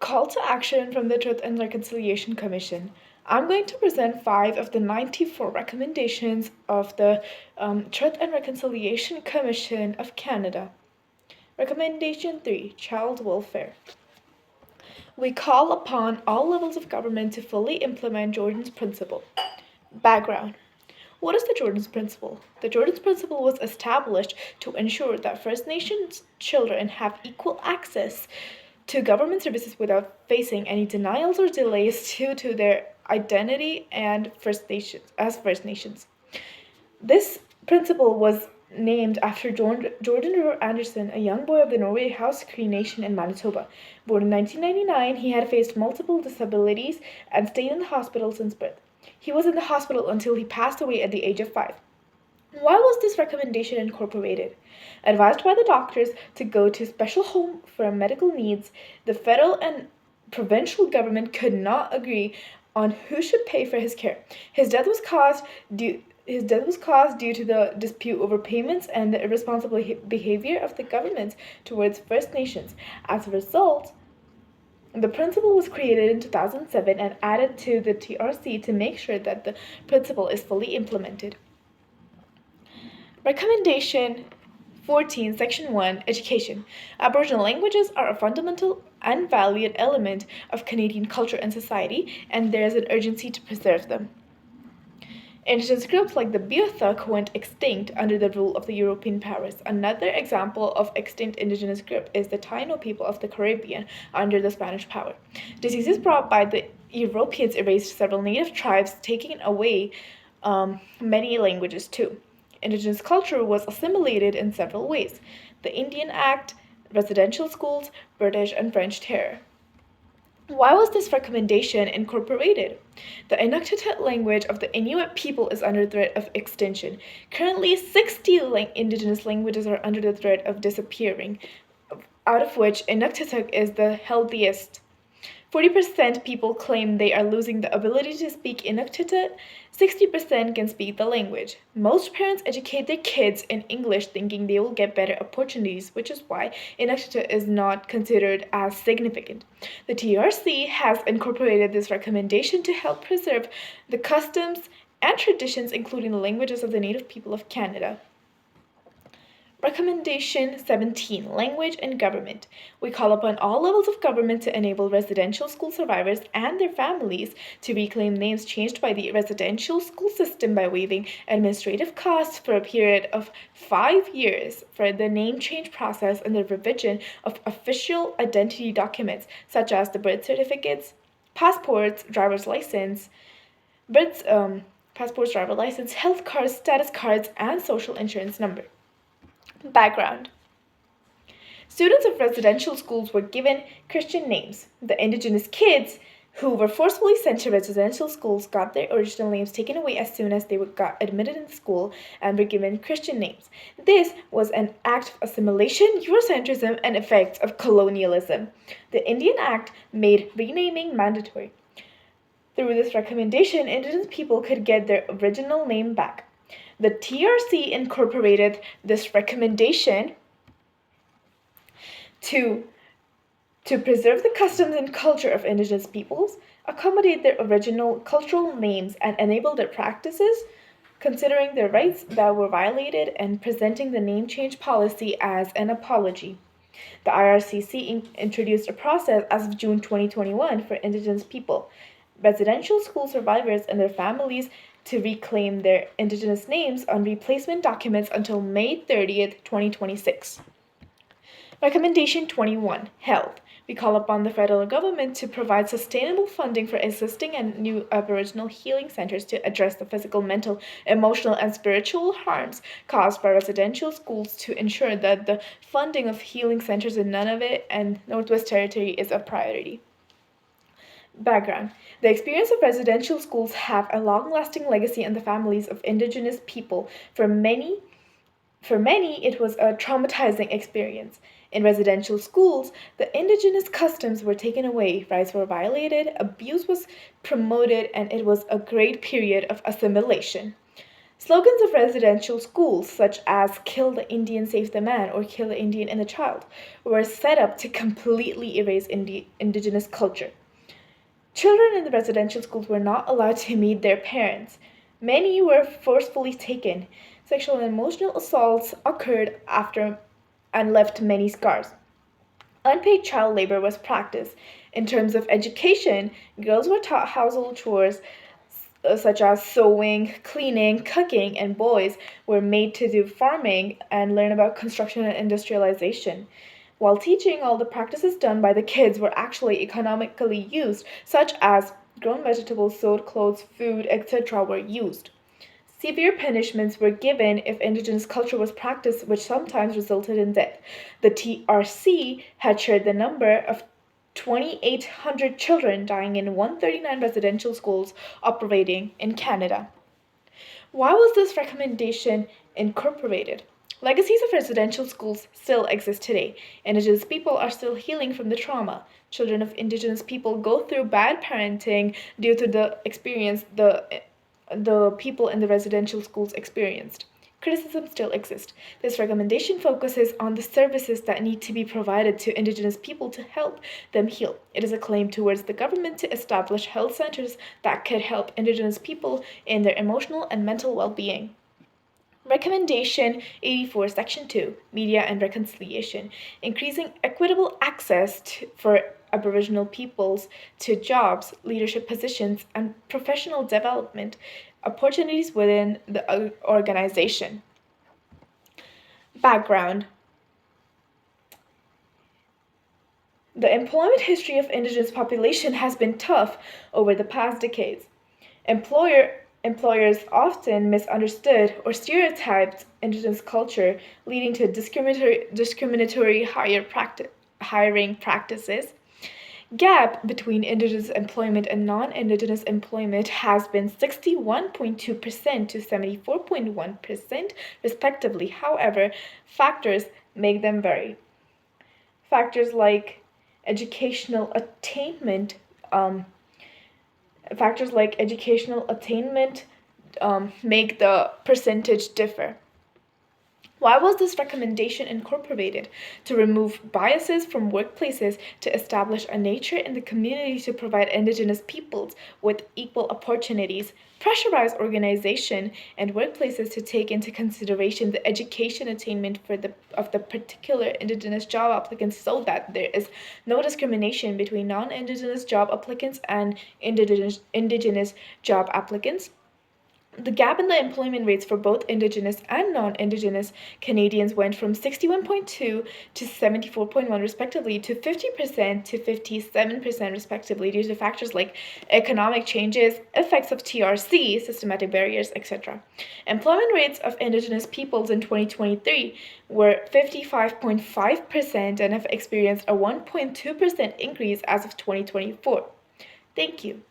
Call to action from the Truth and Reconciliation Commission. I'm going to present 5 of the 94 recommendations of the Truth and Reconciliation Commission of Canada. Recommendation 3, Child Welfare. We call upon all levels of government to fully implement Jordan's Principle. Background. What is the Jordan's Principle? The Jordan's Principle was established to ensure that First Nations children have equal access to government services without facing any denials or delays due to their identity and First Nations. This principle was named after Jordan River Anderson, a young boy of the Norway House Cree Nation in Manitoba. Born in 1999, he had faced multiple disabilities and stayed in the hospital since birth. He was in the hospital until he passed away at the age of 5. Why was this recommendation incorporated? Advised by the doctors to go to a special home for medical needs, the federal and provincial government could not agree on who should pay for his care. His death was caused due to the dispute over payments and the irresponsible behavior of the government towards First Nations. As a result, the principle was created in 2007 and added to the TRC to make sure that the principle is fully implemented. Recommendation 14, Section 1, Education. Aboriginal languages are a fundamental and valued element of Canadian culture and society, and there is an urgency to preserve them. Indigenous groups like the Beothuk went extinct under the rule of the European powers. Another example of extinct indigenous group is the Taino people of the Caribbean under the Spanish power. Diseases brought by the Europeans erased several native tribes, taking away many languages too. Indigenous culture was assimilated in several ways: the Indian Act, residential schools, British and French terror. Why was this recommendation incorporated? The Inuktitut language of the Inuit people is under threat of extinction. Currently, 60 indigenous languages are under the threat of disappearing, out of which Inuktitut is the healthiest. 40% people claim they are losing the ability to speak Inuktitut. 60% can speak the language. Most parents educate their kids in English thinking they will get better opportunities, which is why Inuktitut is not considered as significant. The TRC has incorporated this recommendation to help preserve the customs and traditions, including the languages of the native people of Canada. Recommendation 17, Language and Government. We call upon all levels of government to enable residential school survivors and their families to reclaim names changed by the residential school system by waiving administrative costs for a period of 5 years for the name change process and the revision of official identity documents such as the birth certificates, passports, driver's license, health cards, status cards, and social insurance number. Background. Students of residential schools were given Christian names. The Indigenous kids who were forcefully sent to residential schools got their original names taken away as soon as they got admitted in school and were given Christian names. This was an act of assimilation, Eurocentrism, and effects of colonialism. The Indian Act made renaming mandatory. Through this recommendation, Indigenous people could get their original name back. The TRC incorporated this recommendation to preserve the customs and culture of Indigenous peoples, accommodate their original cultural names, and enable their practices, considering their rights that were violated and presenting the name change policy as an apology. The IRCC introduced a process as of June 2021 for Indigenous people, residential school survivors, and their families to reclaim their Indigenous names on replacement documents until May 30th, 2026. Recommendation 21, Health. We call upon the federal government to provide sustainable funding for existing and new Aboriginal healing centers to address the physical, mental, emotional, and spiritual harms caused by residential schools to ensure that the funding of healing centers in Nunavut and Northwest Territory is a priority. Background. The experience of residential schools have a long-lasting legacy in the families of Indigenous people. For many, it was a traumatizing experience. In residential schools, the Indigenous customs were taken away, rights were violated, abuse was promoted, and it was a great period of assimilation. Slogans of residential schools, such as Kill the Indian, Save the Man, or Kill the Indian and the Child, were set up to completely erase indigenous culture. Children in the residential schools were not allowed to meet their parents. Many were forcefully taken. Sexual and emotional assaults occurred after and left many scars. Unpaid child labor was practiced. In terms of education, girls were taught household chores such as sewing, cleaning, cooking, and boys were made to do farming and learn about construction and industrialization. While teaching, all the practices done by the kids were actually economically used, such as grown vegetables, sewed clothes, food, etc., were used. Severe punishments were given if indigenous culture was practiced, which sometimes resulted in death. The TRC had shared the number of 2,800 children dying in 139 residential schools operating in Canada. Why was this recommendation incorporated? Legacies of residential schools still exist today. Indigenous people are still healing from the trauma. Children of Indigenous people go through bad parenting due to the experience the people in the residential schools experienced. Criticism still exists. This recommendation focuses on the services that need to be provided to Indigenous people to help them heal. It is a claim towards the government to establish health centers that could help Indigenous people in their emotional and mental well being. Recommendation 84, Section 2, Media and Reconciliation, increasing equitable access for Aboriginal peoples to jobs, leadership positions, and professional development opportunities within the organization. Background. The employment history of Indigenous population has been tough over the past decades. Employers often misunderstood or stereotyped Indigenous culture, leading to discriminatory hiring practices. Gap between Indigenous employment and non-Indigenous employment has been 61.2% to 74.1%, respectively. However, factors make them vary. Factors like educational attainment make the percentage differ. Why was this recommendation incorporated? To remove biases from workplaces, to establish a nature in the community to provide Indigenous peoples with equal opportunities, pressurize organization and workplaces to take into consideration the education attainment of the particular Indigenous job applicants so that there is no discrimination between non-Indigenous job applicants and Indigenous job applicants. The gap in the employment rates for both Indigenous and non-Indigenous Canadians went from 61.2 to 74.1 respectively to 50% to 57% respectively due to factors like economic changes, effects of TRC, systematic barriers, etc. Employment rates of Indigenous peoples in 2023 were 55.5% and have experienced a 1.2% increase as of 2024. Thank you.